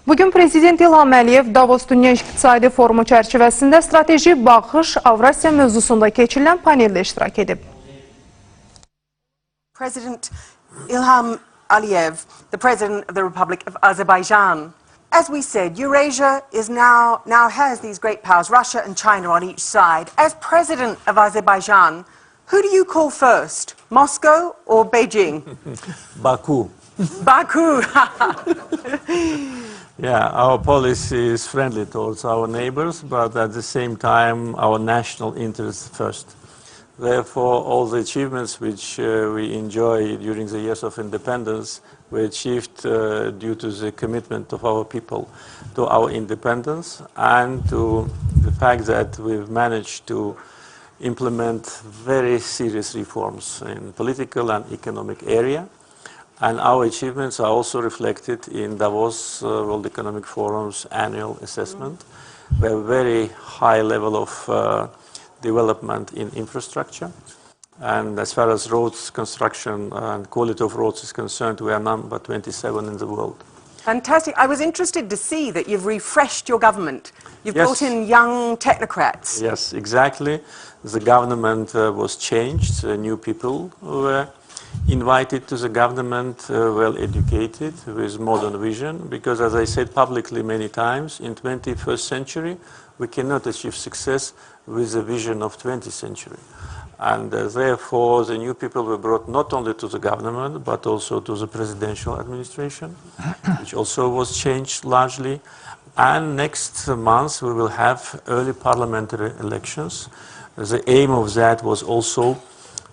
Bugün Prezident İlham Əliyev Davos Dünya İqtisadi Forumu çərçivəsində strateji baxış Avrasiya mövzusunda keçirilən paneldə iştirak edib. President İlham Əliyev, the President of the Republic of Azərbaycan. As we said, Eurasia is now has these great powers, Russia and China on each side. As President of Azərbaycan, who do you call first, Moscow or Beijing? Baku. Baku. Yeah, our policy is friendly towards our neighbors, but at the same time, our national interests first. Therefore, all the achievements which we enjoy during the years of independence were achieved due to the commitment of our people to our independence and to the fact that we've managed to implement very serious reforms in political and economic area. And our achievements are also reflected in Davos World Economic Forum's annual assessment. We have a very high level of development in infrastructure. And as far as roads construction and quality of roads is concerned, we are number 27 in the world. Fantastic. I was interested to see that you've refreshed your government. You've brought in young technocrats. Yes, exactly. The government was changed. New people were invited to the government, well educated, with modern vision, because as I said publicly many times, in 21st century, we cannot achieve success with the vision of 20th century. And therefore, the new people were brought not only to the government, but also to the presidential administration, which also was changed largely. And next month, we will have early parliamentary elections. The aim of that was also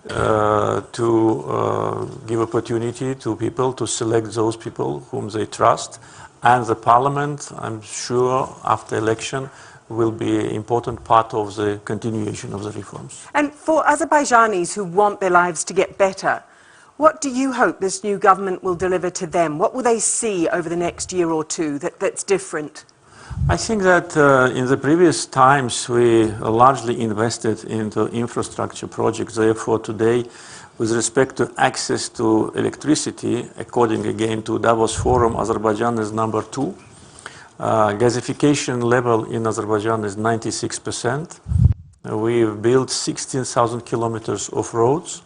to give opportunity to people to select those people whom they trust. And the parliament, I'm sure, after election, will be an important part of the continuation of the reforms. And for Azerbaijanis who want their lives to get better, what do you hope this new government will deliver to them? What will they see over the next year or two that's different? I think that in the previous times we largely invested into infrastructure projects. Therefore, today, with respect to access to electricity, according again to Davos Forum, Azerbaijan is number 2. Gasification level in Azerbaijan is 96%. We've built 16,000 kilometers of roads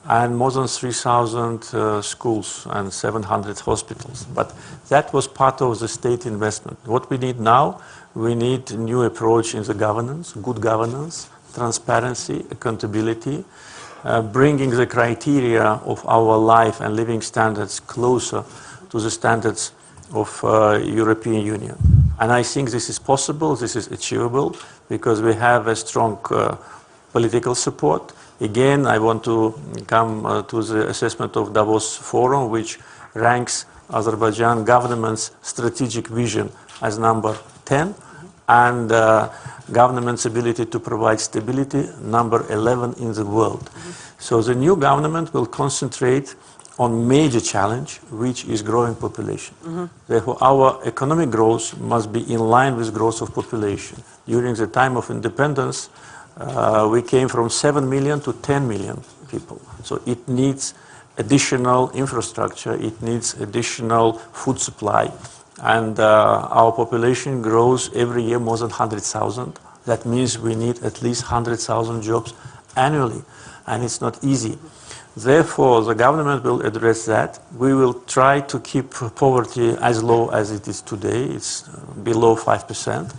and more than 3,000 schools and 700 hospitals. But that was part of the state investment. What we need now, we need a new approach in the governance, good governance, transparency, accountability, bringing the criteria of our life and living standards closer to the standards of European Union. And I think this is possible, this is achievable, because we have a strong political support. Again, I want to come to the assessment of Davos Forum, which ranks Azerbaijan government's strategic vision as number 10, and government's ability to provide stability, number 11 in the world. So the new government will concentrate on major challenge, which is growing population. Therefore, our economic growth must be in line with growth of population. During the time of independence, we came from 7 million to 10 million people. So it needs additional infrastructure, it needs additional food supply. And our population grows every year more than 100,000. That means we need at least 100,000 jobs annually, and it's not easy. Therefore, the government will address that. We will try to keep poverty as low as it is today. It's below 5%.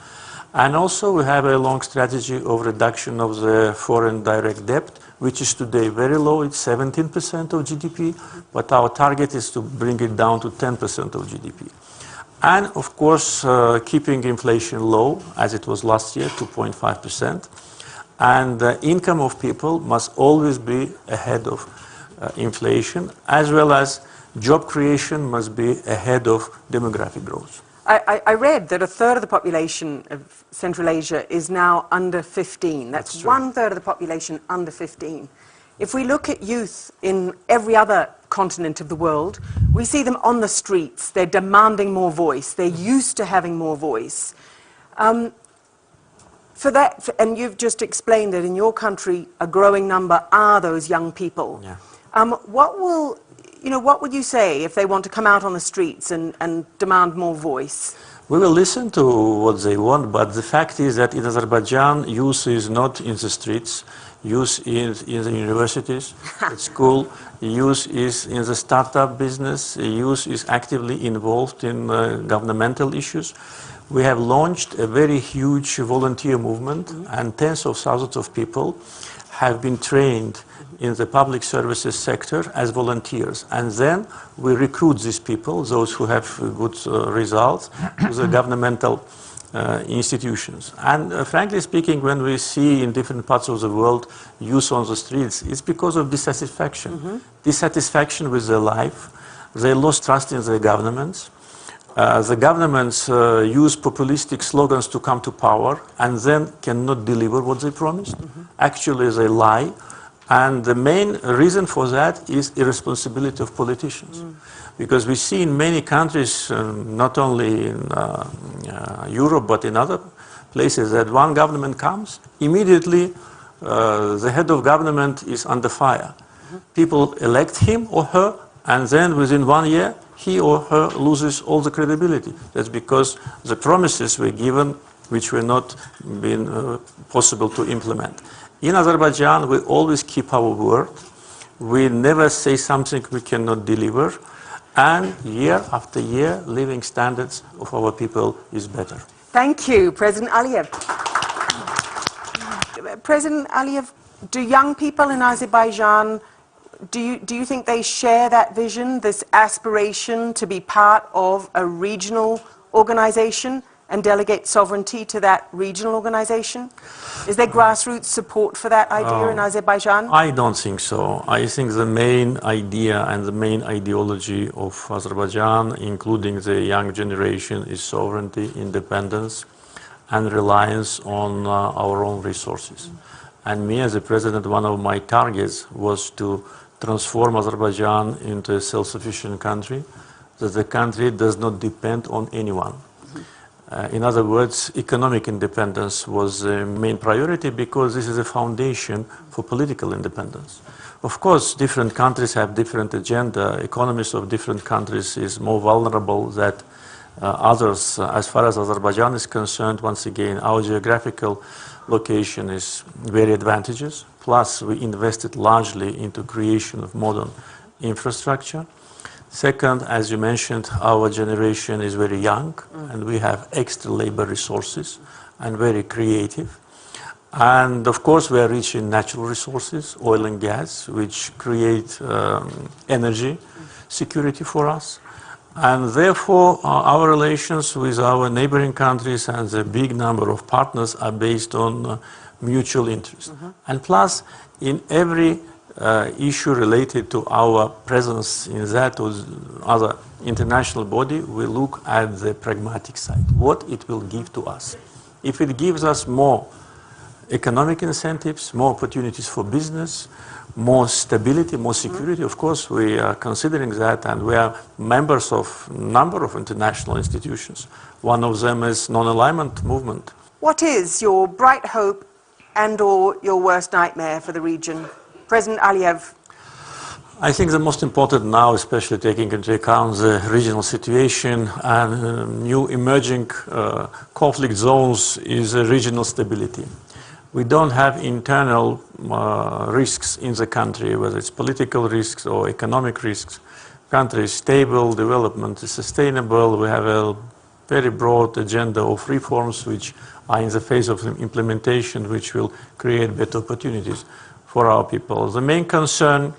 And also we have a long strategy of reduction of the foreign direct debt, which is today very low. It's 17% of GDP, but our target is to bring it down to 10% of GDP. And of course, keeping inflation low, as it was last year, 2.5%. And the income of people must always be ahead of inflation, as well as job creation must be ahead of demographic growth. I read that a third of the population of Central Asia is now under 15. That's one third of the population under 15. If we look at youth in every other continent of the world, we see them on the streets. They're demanding more voice. They're used to having more voice. For that, and you've just explained that in your country, a growing number are those young people. Yeah. What will you know, what would you say if they want to come out on the streets and demand more voice? We will listen to what they want, but the fact is that in Azerbaijan, youth is not in the streets, youth is in the universities, at school, youth is in the startup business, youth is actively involved in governmental issues. We have launched a very huge volunteer movement, and tens of thousands of people have been trained in the public services sector as volunteers. And then we recruit these people, those who have good results, to the governmental institutions. And frankly speaking, when we see in different parts of the world youth on the streets, it's because of dissatisfaction. Dissatisfaction with their life. They lost trust in their governments. The governments use populistic slogans to come to power and then cannot deliver what they promised. Actually, they lie. And the main reason for that is irresponsibility of politicians. Because we see in many countries, not only in Europe, but in other places, that one government comes, immediately the head of government is under fire. People elect him or her, and then within 1 year, he or her loses all the credibility. That's because the promises were given which were not been possible to implement. In Azerbaijan, we always keep our word. We never say something we cannot deliver. And year after year, living standards of our people is better. Thank you, President Əliyev. President Əliyev, do young people in Azerbaijan, do you think they share that vision, this aspiration to be part of a regional organization and delegate sovereignty to that regional organization? Is there grassroots support for that idea in Azerbaijan? I don't think so. I think the main idea and the main ideology of Azerbaijan, including the young generation, is sovereignty, independence, and reliance on our own resources. And me as a president, one of my targets was to transform Azerbaijan into a self-sufficient country, that the country does not depend on anyone. In other words, economic independence was the main priority because this is a foundation for political independence. Of course, different countries have different agenda. Economies of different countries is more vulnerable than others. As far as Azerbaijan is concerned, once again, our geographical location is very advantageous. Plus, we invested largely into creation of modern infrastructure. Second, as you mentioned, our generation is very young and we have extra labor resources and very creative. And of course, we are rich in natural resources, oil and gas, which create energy security for us. And therefore, our relations with our neighboring countries and the big number of partners are based on mutual interest. And plus, in every issue related to our presence in that or other international body, we look at the pragmatic side, what it will give to us. If it gives us more economic incentives, more opportunities for business, more stability, more security, of course we are considering that, and we are members of a number of international institutions. One of them is non-alignment movement. What is your bright hope and or your worst nightmare for the region? President Əliyev. I think the most important now, especially taking into account the regional situation and new emerging conflict zones, is regional stability. We don't have internal risks in the country, whether it's political risks or economic risks. Country is stable, development is sustainable. We have a very broad agenda of reforms which are in the phase of implementation, which will create better opportunities for our people. The main concern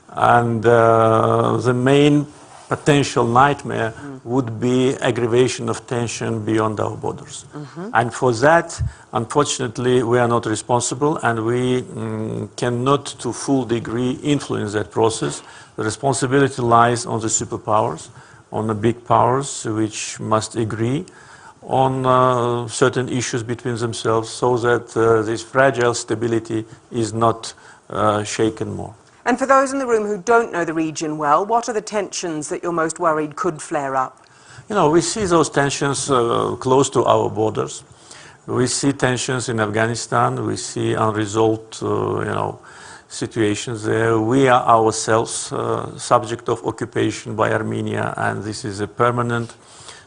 and the main potential nightmare would be aggravation of tension beyond our borders. And for that, unfortunately, we are not responsible and we cannot to full degree influence that process. The responsibility lies on the superpowers, on the big powers, which must agree on certain issues between themselves so that this fragile stability is not shaken more. And for those in the room who don't know the region well, what are the tensions that you're most worried could flare up? You know, we see those tensions close to our borders. We see tensions in Afghanistan. We see unresolved, situations there. We are ourselves subject of occupation by Armenia, and this is a permanent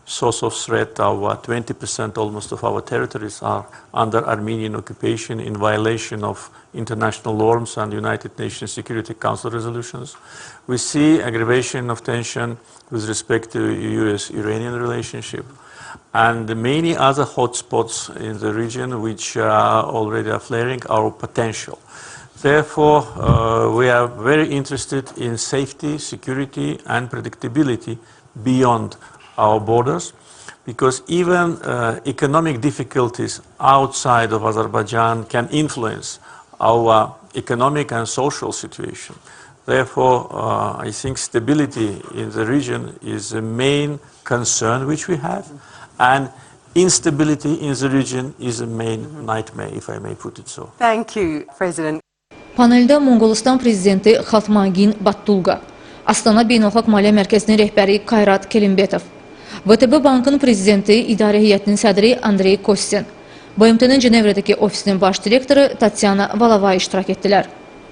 source of threat. Our 20% almost of our territories are under Armenian occupation in violation of international norms and United Nations Security Council resolutions. We see aggravation of tension with respect to US-Iranian relationship and many other hotspots in the region which already are flaring our potential. Therefore, we are very interested in safety, security and predictability beyond our borders, because even economic difficulties outside of Azerbaijan can influence our economic and social situation. Therefore, I think stability in the region is the main concern which we have, and instability in the region is the main nightmare, if I may put it so. Thank you, President. Paneldə Monqolistan prezidenti Xaltmangin Battulqa, Astana Beynəlxalq Maliyyə Mərkəzinin rəhbəri Kayrat Kelimbetov, VTB Bankın prezidenti İdarə Heyətinin sədri Andrey Kostin, BMT-nin Cenevrədəki ofisinin baş direktoru Tatyana Valovay iştirak etdilər.